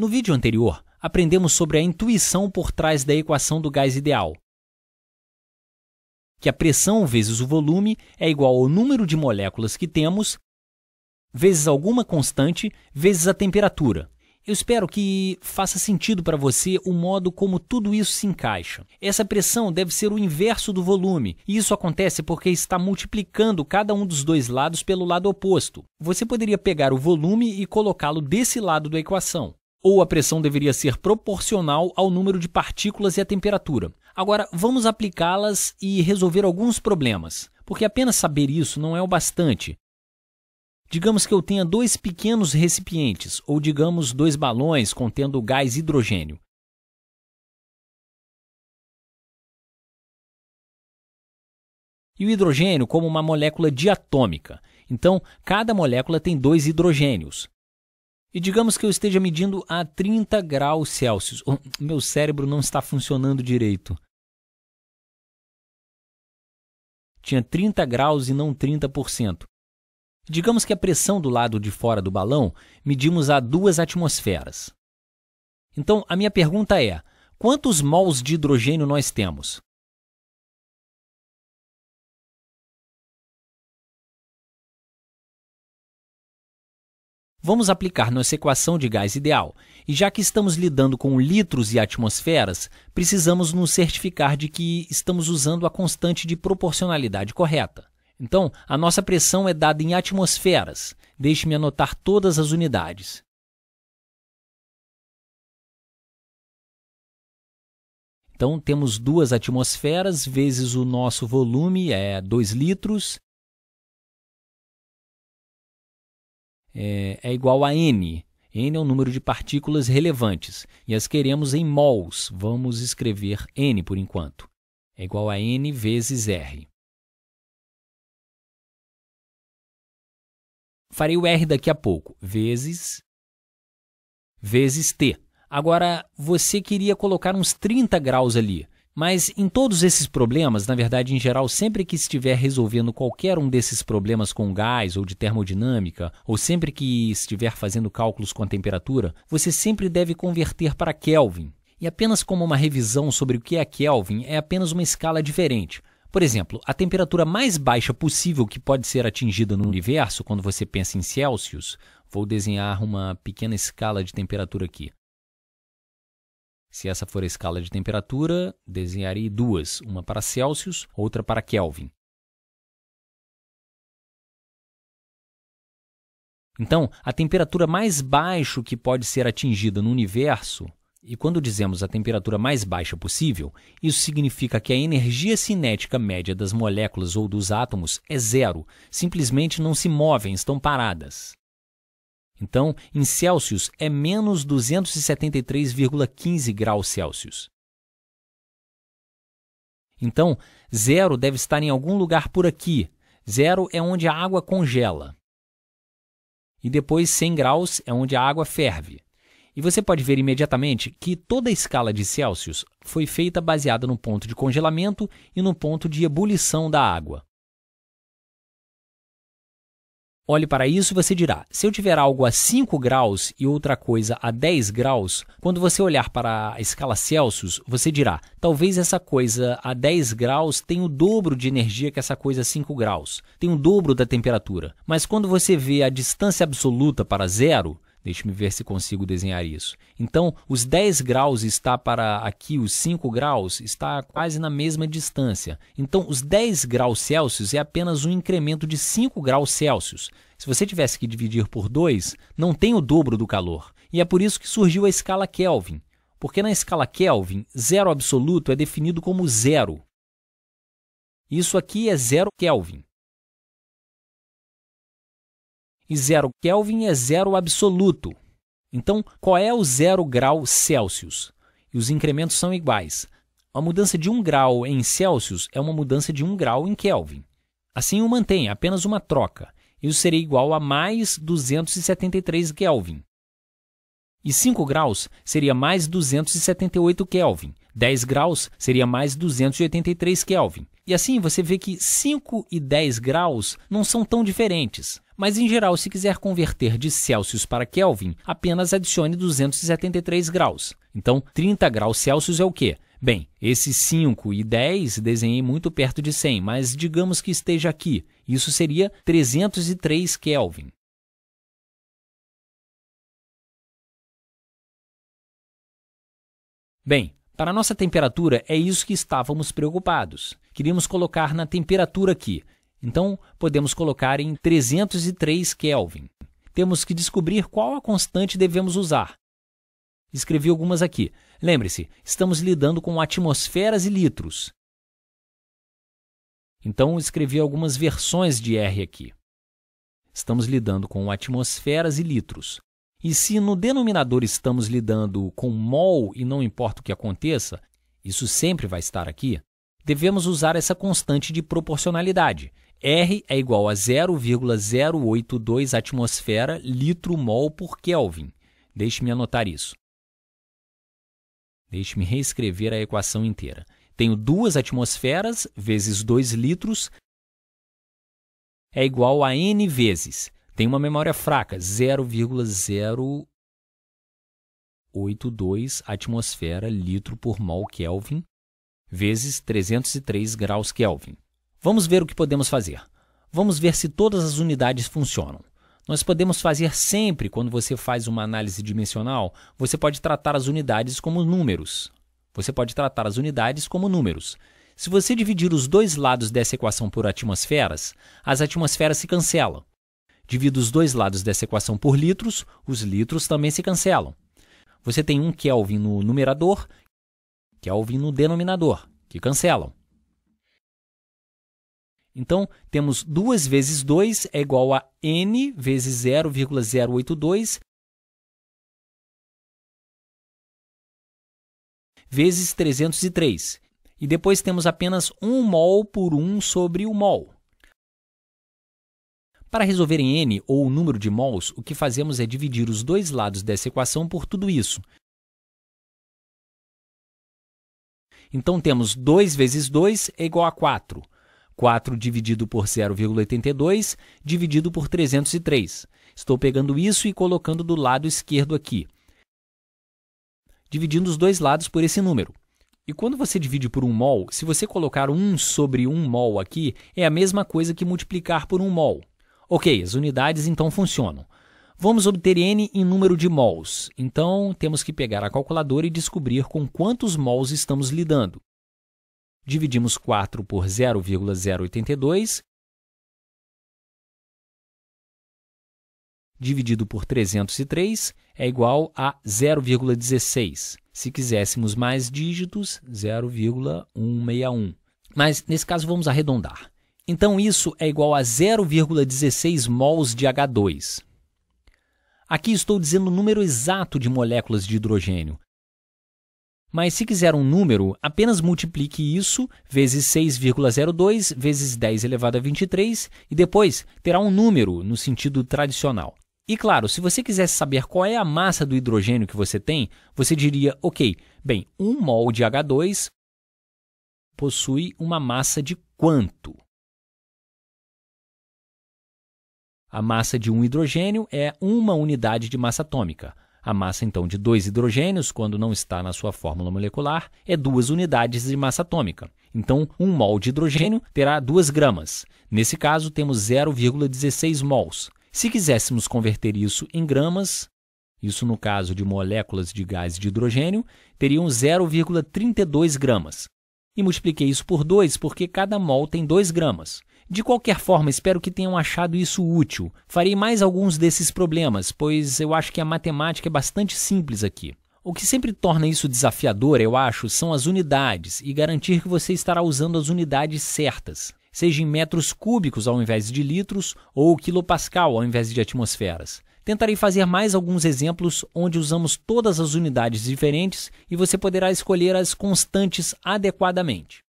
No vídeo anterior, aprendemos sobre a intuição por trás da equação do gás ideal, que a pressão vezes o volume é igual ao número de moléculas que temos, vezes alguma constante, vezes a temperatura. Eu espero que faça sentido para você o modo como tudo isso se encaixa. Essa pressão deve ser o inverso do volume, e isso acontece porque está multiplicando cada um dos dois lados pelo lado oposto. Você poderia pegar o volume e colocá-lo desse lado da equação. Ou a pressão deveria ser proporcional ao número de partículas e à temperatura. Agora, vamos aplicá-las e resolver alguns problemas, porque apenas saber isso não é o bastante. Digamos que eu tenha dois pequenos recipientes, ou digamos dois balões contendo gás hidrogênio. E o hidrogênio como uma molécula diatômica. Então, cada molécula tem dois hidrogênios. E digamos que eu esteja medindo a 30 graus Celsius. Meu cérebro não está funcionando direito. Tinha 30 graus e não 30%. Digamos que a pressão do lado de fora do balão medimos a 2 atmosferas. Então, a minha pergunta é, quantos mols de hidrogênio nós temos? Vamos aplicar nossa equação de gás ideal, e já que estamos lidando com litros e atmosferas, precisamos nos certificar de que estamos usando a constante de proporcionalidade correta. Então, a nossa pressão é dada em atmosferas. Deixe-me anotar todas as unidades. Então, temos 2 atmosferas vezes o nosso volume, é 2 litros, é igual a N. N é o número de partículas relevantes, e as queremos em mols. Vamos escrever N por enquanto. É igual a N vezes R. Farei o R daqui a pouco, vezes T. Agora, você queria colocar uns 30 graus ali, mas em todos esses problemas, na verdade, em geral, sempre que estiver resolvendo qualquer um desses problemas com gás ou de termodinâmica, ou sempre que estiver fazendo cálculos com a temperatura, você sempre deve converter para Kelvin. E apenas como uma revisão sobre o que é Kelvin, é apenas uma escala diferente. Por exemplo, a temperatura mais baixa possível que pode ser atingida no universo, quando você pensa em Celsius, vou desenhar uma pequena escala de temperatura aqui. Se essa for a escala de temperatura, desenharei duas, uma para Celsius, outra para Kelvin. Então, a temperatura mais baixa que pode ser atingida no universo, e quando dizemos a temperatura mais baixa possível, isso significa que a energia cinética média das moléculas ou dos átomos é zero, simplesmente não se movem, estão paradas. Então, em Celsius, é menos 273,15 graus Celsius. Então, zero deve estar em algum lugar por aqui. Zero é onde a água congela. E depois 100 graus é onde a água ferve. E você pode ver imediatamente que toda a escala de Celsius foi feita baseada no ponto de congelamento e no ponto de ebulição da água. Olhe para isso e você dirá, se eu tiver algo a 5 graus e outra coisa a 10 graus, quando você olhar para a escala Celsius, você dirá, talvez essa coisa a 10 graus tenha o dobro de energia que essa coisa a 5 graus, tem o dobro da temperatura. Mas quando você vê a distância absoluta para zero, deixe-me ver se consigo desenhar isso. Então, os 10 graus está para aqui, os 5 graus está quase na mesma distância. Então, os 10 graus Celsius é apenas um incremento de 5 graus Celsius. Se você tivesse que dividir por 2, não tem o dobro do calor. E é por isso que surgiu a escala Kelvin. Porque na escala Kelvin, zero absoluto é definido como zero. Isso aqui é 0 Kelvin. E 0 Kelvin é zero absoluto. Então, qual é o 0 grau Celsius? E os incrementos são iguais. A mudança de 1 grau em Celsius é uma mudança de 1 grau em Kelvin. Assim o mantém, apenas uma troca. Isso seria igual a mais 273 Kelvin. E 5 graus seria mais 278 Kelvin. 10 graus seria mais 283 Kelvin. E assim você vê que 5 e 10 graus não são tão diferentes. Mas, em geral, se quiser converter de Celsius para Kelvin, apenas adicione 273 graus. Então, 30 graus Celsius é o quê? Bem, esses 5 e 10 desenhei muito perto de 100, mas digamos que esteja aqui. Isso seria 303 Kelvin. Bem, para a nossa temperatura é isso que estávamos preocupados. Queríamos colocar na temperatura aqui. Então, podemos colocar em 303 Kelvin. Temos que descobrir qual a constante devemos usar. Escrevi algumas aqui. Lembre-se, estamos lidando com atmosferas e litros. Então, escrevi algumas versões de R aqui. Estamos lidando com atmosferas e litros. E se no denominador estamos lidando com mol e não importa o que aconteça, isso sempre vai estar aqui, devemos usar essa constante de proporcionalidade. R é igual a 0,082 atmosfera litro-mol por Kelvin. Deixe-me anotar isso. Deixe-me reescrever a equação inteira. Tenho 2 atmosferas vezes 2 litros é igual a N vezes. Tem uma memória fraca, 0,082 atmosfera litro por mol Kelvin vezes 303 graus Kelvin. Vamos ver o que podemos fazer. Vamos ver se todas as unidades funcionam. Nós podemos fazer sempre, quando você faz uma análise dimensional, você pode tratar as unidades como números. Se você dividir os dois lados dessa equação por atmosferas, as atmosferas se cancelam. Divida os dois lados dessa equação por litros, os litros também se cancelam. Você tem 1 Kelvin no numerador, Kelvin no denominador, que cancelam. Então, temos 2 vezes 2 é igual a N vezes 0,082 vezes 303. E depois temos apenas 1 mol por 1 sobre o mol. Para resolver em N, ou o número de mols, o que fazemos é dividir os dois lados dessa equação por tudo isso. Então, temos 2 vezes 2 é igual a 4. 4 dividido por 0,82 dividido por 303. Estou pegando isso e colocando do lado esquerdo aqui, dividindo os dois lados por esse número. E quando você divide por 1 mol, se você colocar 1 sobre 1 mol aqui, é a mesma coisa que multiplicar por 1 mol. Ok, as unidades então funcionam. Vamos obter N em número de mols. Então, temos que pegar a calculadora e descobrir com quantos mols estamos lidando. Dividimos 4 por 0,082, dividido por 303, é igual a 0,16. Se quiséssemos mais dígitos, 0,161. Mas, nesse caso, vamos arredondar. Então, isso é igual a 0,16 mols de H2. Aqui estou dizendo o número exato de moléculas de hidrogênio. Mas se quiser um número, apenas multiplique isso vezes 6,02 vezes 10 elevado a 23 e depois terá um número no sentido tradicional. E claro, se você quisesse saber qual é a massa do hidrogênio que você tem, você diria, ok, bem, 1 mol de H2 possui uma massa de quanto? A massa de um hidrogênio é uma unidade de massa atômica. A massa, então, de 2 hidrogênios, quando não está na sua fórmula molecular, é 2 unidades de massa atômica. Então, 1 mol de hidrogênio terá 2 gramas. Nesse caso, temos 0,16 mols. Se quiséssemos converter isso em gramas, isso no caso de moléculas de gás de hidrogênio, teriam 0,32 gramas. E multipliquei isso por 2 porque cada mol tem 2 gramas. De qualquer forma, espero que tenham achado isso útil. Farei mais alguns desses problemas, pois eu acho que a matemática é bastante simples aqui. O que sempre torna isso desafiador, eu acho, são as unidades e garantir que você estará usando as unidades certas, seja em metros cúbicos ao invés de litros ou quilopascal ao invés de atmosferas. Tentarei fazer mais alguns exemplos onde usamos todas as unidades diferentes e você poderá escolher as constantes adequadamente.